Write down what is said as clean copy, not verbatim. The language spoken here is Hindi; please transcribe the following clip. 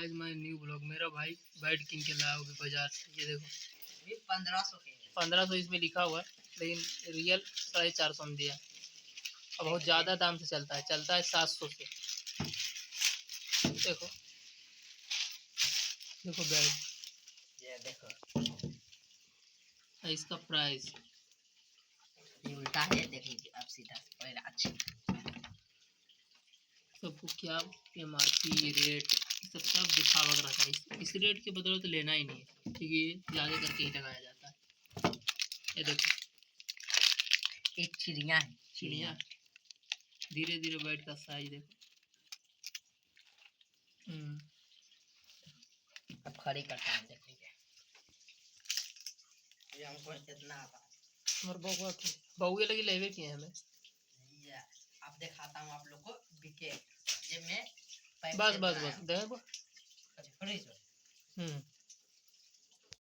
Guys my new blog. मेरा भाई बैट किन के लाया होगा बाजार से। ये देखो ये 1500 के 1500 इसमें लिखा हुआ है, लेकिन रियल 450 में दिया। अब बहुत ज़्यादा दाम से चलता है 700 से। देखो देखो बैट, ये देखो इसका प्राइस ये उल्टा है, देख लीजिए अब सीधा पहले अच्छी सबको क्या MRP रेट सब दिखावा रखा है। इस रेट के बदले तो लेना ही नहीं है, क्योंकि ज़्यादा करके ही लगाया जाता है। ये देखो एक चिड़िया है, चिड़िया धीरे धीरे बैट का साइज देखो। अब खड़ी करता है, देख लीजिए ये हमको इतना आता है। और बउए लगी लेवे किए हमें। अब दिखाता हूँ आप लोग को विकेट, ये मैं बस बस बस दे।